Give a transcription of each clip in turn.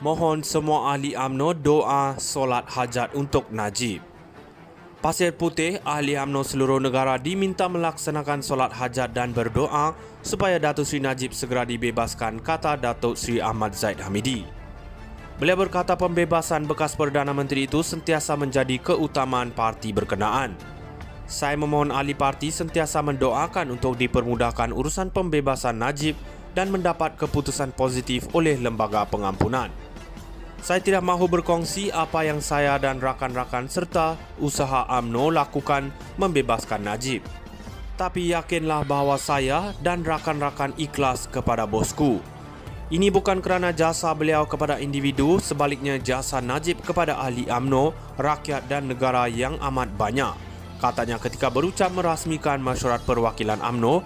Mohon semua ahli UMNO doa solat hajat untuk Najib. Pasir Putih, ahli UMNO seluruh negara diminta melaksanakan solat hajat dan berdoa supaya Datuk Seri Najib segera dibebaskan, kata Datuk Seri Ahmad Zahid Hamidi. Beliau berkata pembebasan bekas Perdana Menteri itu sentiasa menjadi keutamaan parti berkenaan. Saya memohon ahli parti sentiasa mendoakan untuk dipermudahkan urusan pembebasan Najib dan mendapat keputusan positif oleh lembaga pengampunan. Saya tidak mahu berkongsi apa yang saya dan rakan-rakan serta usaha UMNO lakukan membebaskan Najib. Tapi yakinlah bahawa saya dan rakan-rakan ikhlas kepada bosku. Ini bukan kerana jasa beliau kepada individu, sebaliknya jasa Najib kepada ahli UMNO, rakyat dan negara yang amat banyak, katanya ketika berucap merasmikan Mesyuarat Perwakilan UMNO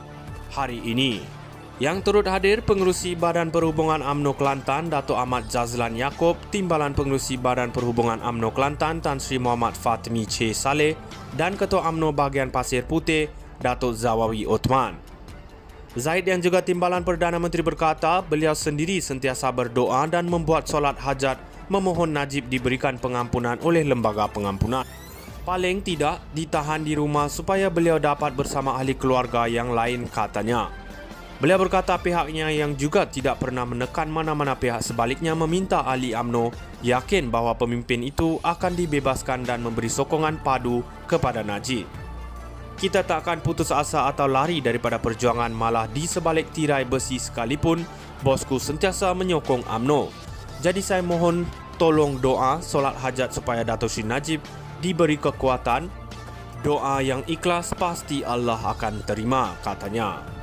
hari ini. Yang turut hadir Pengerusi Badan Perhubungan UMNO Kelantan Datuk Ahmad Zazlan Yaakob, Timbalan Pengerusi Badan Perhubungan UMNO Kelantan Tan Sri Muhammad Fatmi C. Saleh dan Ketua UMNO Bahagian Pasir Putih Datuk Zawawi Othman. Zahid yang juga Timbalan Perdana Menteri berkata beliau sendiri sentiasa berdoa dan membuat solat hajat memohon Najib diberikan pengampunan oleh lembaga pengampunan. Paling tidak ditahan di rumah supaya beliau dapat bersama ahli keluarga yang lain, katanya. Beliau berkata pihaknya yang juga tidak pernah menekan mana-mana pihak, sebaliknya meminta ahli UMNO yakin bahawa pemimpin itu akan dibebaskan dan memberi sokongan padu kepada Najib. Kita tak akan putus asa atau lari daripada perjuangan, malah di sebalik tirai besi sekalipun, bosku sentiasa menyokong UMNO. Jadi saya mohon tolong doa solat hajat supaya Datuk Seri Najib diberi kekuatan. Doa yang ikhlas pasti Allah akan terima, katanya.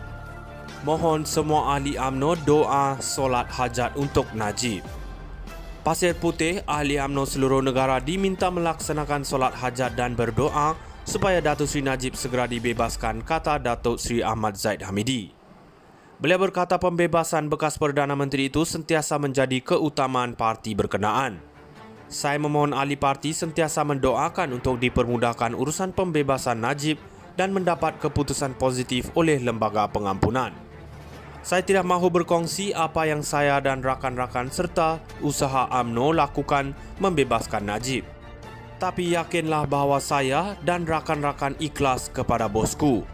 Mohon semua ahli UMNO doa solat hajat untuk Najib. Pasir Putih, ahli UMNO seluruh negara diminta melaksanakan solat hajat dan berdoa supaya Datuk Seri Najib segera dibebaskan, kata Datuk Seri Ahmad Zahid Hamidi. Beliau berkata pembebasan bekas Perdana Menteri itu sentiasa menjadi keutamaan parti berkenaan. Saya memohon ahli parti sentiasa mendoakan untuk dipermudahkan urusan pembebasan Najib dan mendapat keputusan positif oleh lembaga pengampunan. Saya tidak mahu berkongsi apa yang saya dan rakan-rakan serta usaha UMNO lakukan membebaskan Najib. Tapi yakinlah bahawa saya dan rakan-rakan ikhlas kepada bosku.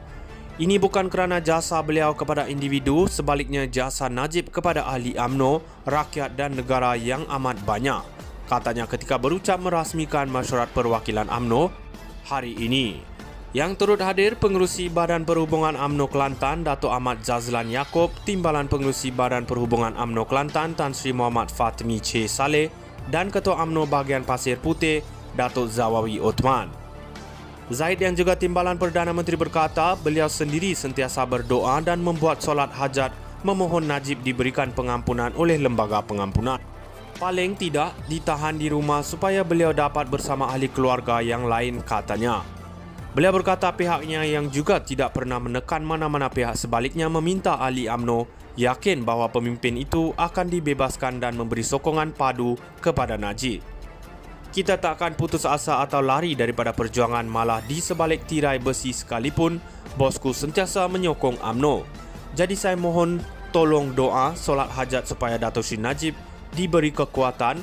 Ini bukan kerana jasa beliau kepada individu, sebaliknya jasa Najib kepada ahli UMNO, rakyat dan negara yang amat banyak, katanya ketika berucap merasmikan Mesyuarat Perwakilan UMNO hari ini. Yang turut hadir Pengerusi Badan Perhubungan UMNO Kelantan Datuk Ahmad Zazlan Yaakob, Timbalan Pengerusi Badan Perhubungan UMNO Kelantan Tan Sri Muhammad Fatmi C. Saleh dan Ketua UMNO Bahagian Pasir Putih Datuk Zawawi Othman. Zahid yang juga Timbalan Perdana Menteri berkata beliau sendiri sentiasa berdoa dan membuat solat hajat memohon Najib diberikan pengampunan oleh lembaga pengampunan. Paling tidak ditahan di rumah supaya beliau dapat bersama ahli keluarga yang lain, katanya. Beliau berkata pihaknya yang juga tidak pernah menekan mana-mana pihak, sebaliknya meminta ahli UMNO yakin bahawa pemimpin itu akan dibebaskan dan memberi sokongan padu kepada Najib. Kita tak akan putus asa atau lari daripada perjuangan, malah di sebalik tirai besi sekalipun, bosku sentiasa menyokong UMNO. Jadi saya mohon tolong doa solat hajat supaya Datuk Seri Najib diberi kekuatan.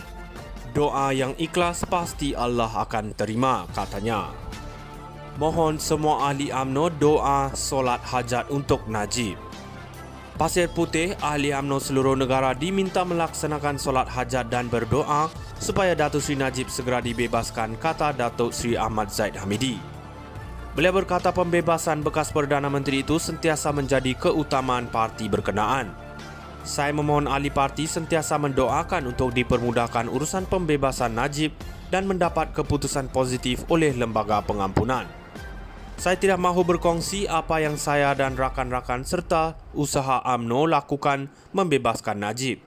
Doa yang ikhlas pasti Allah akan terima, katanya. Mohon semua ahli UMNO doa solat hajat untuk Najib. Pasir Putih, ahli UMNO seluruh negara diminta melaksanakan solat hajat dan berdoa supaya Datuk Seri Najib segera dibebaskan, kata Datuk Seri Ahmad Zahid Hamidi. Beliau berkata pembebasan bekas Perdana Menteri itu sentiasa menjadi keutamaan parti berkenaan. Saya memohon ahli parti sentiasa mendoakan untuk dipermudahkan urusan pembebasan Najib dan mendapat keputusan positif oleh lembaga pengampunan. Saya tidak mahu berkongsi apa yang saya dan rakan-rakan serta usaha UMNO lakukan membebaskan Najib.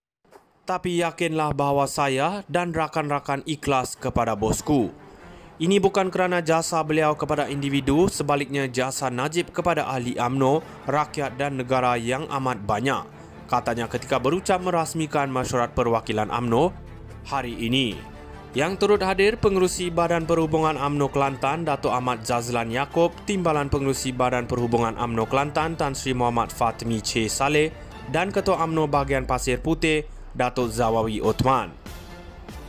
Tapi yakinlah bahawa saya dan rakan-rakan ikhlas kepada bosku. Ini bukan kerana jasa beliau kepada individu, sebaliknya jasa Najib kepada ahli UMNO, rakyat dan negara yang amat banyak, katanya ketika berucap merasmikan Mesyuarat Perwakilan UMNO hari ini. Yang turut hadir Pengerusi Badan Perhubungan UMNO Kelantan Datuk Ahmad Zazlan Yaakob, Timbalan Pengerusi Badan Perhubungan UMNO Kelantan Tan Sri Muhammad Fatmi C. Saleh dan Ketua UMNO Bahagian Pasir Putih Datuk Zawawi Othman.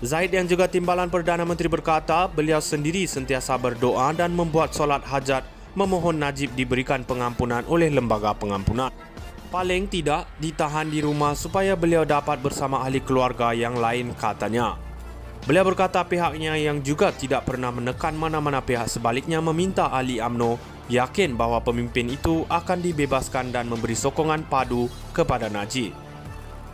Zaid yang juga Timbalan Perdana Menteri berkata beliau sendiri sentiasa berdoa dan membuat solat hajat memohon Najib diberikan pengampunan oleh lembaga pengampunan. Paling tidak ditahan di rumah supaya beliau dapat bersama ahli keluarga yang lain, katanya. Beliau berkata pihaknya yang juga tidak pernah menekan mana-mana pihak sebaliknya meminta ahli UMNO yakin bahawa pemimpin itu akan dibebaskan dan memberi sokongan padu kepada Najib.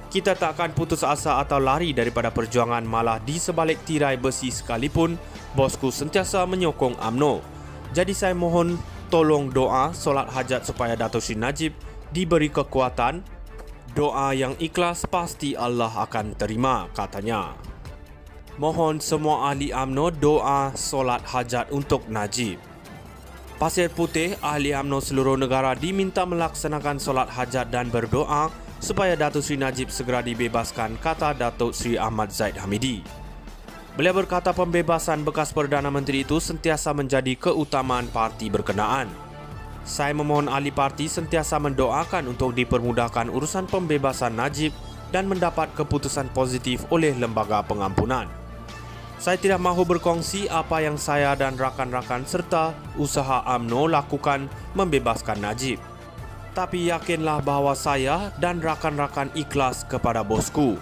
Kita tak akan putus asa atau lari daripada perjuangan, malah di sebalik tirai besi sekalipun, bosku sentiasa menyokong UMNO. Jadi saya mohon tolong doa solat hajat supaya Datuk Seri Najib diberi kekuatan. Doa yang ikhlas pasti Allah akan terima, katanya. Mohon semua ahli UMNO doa solat hajat untuk Najib. Pasir Putih, ahli UMNO seluruh negara diminta melaksanakan solat hajat dan berdoa supaya Datuk Seri Najib segera dibebaskan, kata Datuk Seri Ahmad Zahid Hamidi. Beliau berkata pembebasan bekas Perdana Menteri itu sentiasa menjadi keutamaan parti berkenaan. Saya memohon ahli parti sentiasa mendoakan untuk dipermudahkan urusan pembebasan Najib dan mendapat keputusan positif oleh lembaga pengampunan. Saya tidak mahu berkongsi apa yang saya dan rakan-rakan serta usaha UMNO lakukan membebaskan Najib. Tapi yakinlah bahawa saya dan rakan-rakan ikhlas kepada bosku.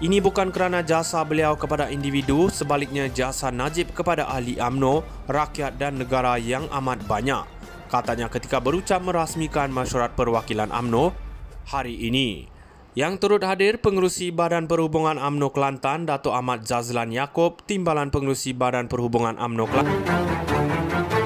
Ini bukan kerana jasa beliau kepada individu, sebaliknya jasa Najib kepada ahli UMNO, rakyat dan negara yang amat banyak, katanya ketika berucap merasmikan Mesyuarat Perwakilan UMNO hari ini. Yang turut hadir Pengerusi Badan Perhubungan UMNO Kelantan, Datuk Ahmad Zazlan Yaakob, Timbalan Pengerusi Badan Perhubungan UMNO Kelantan.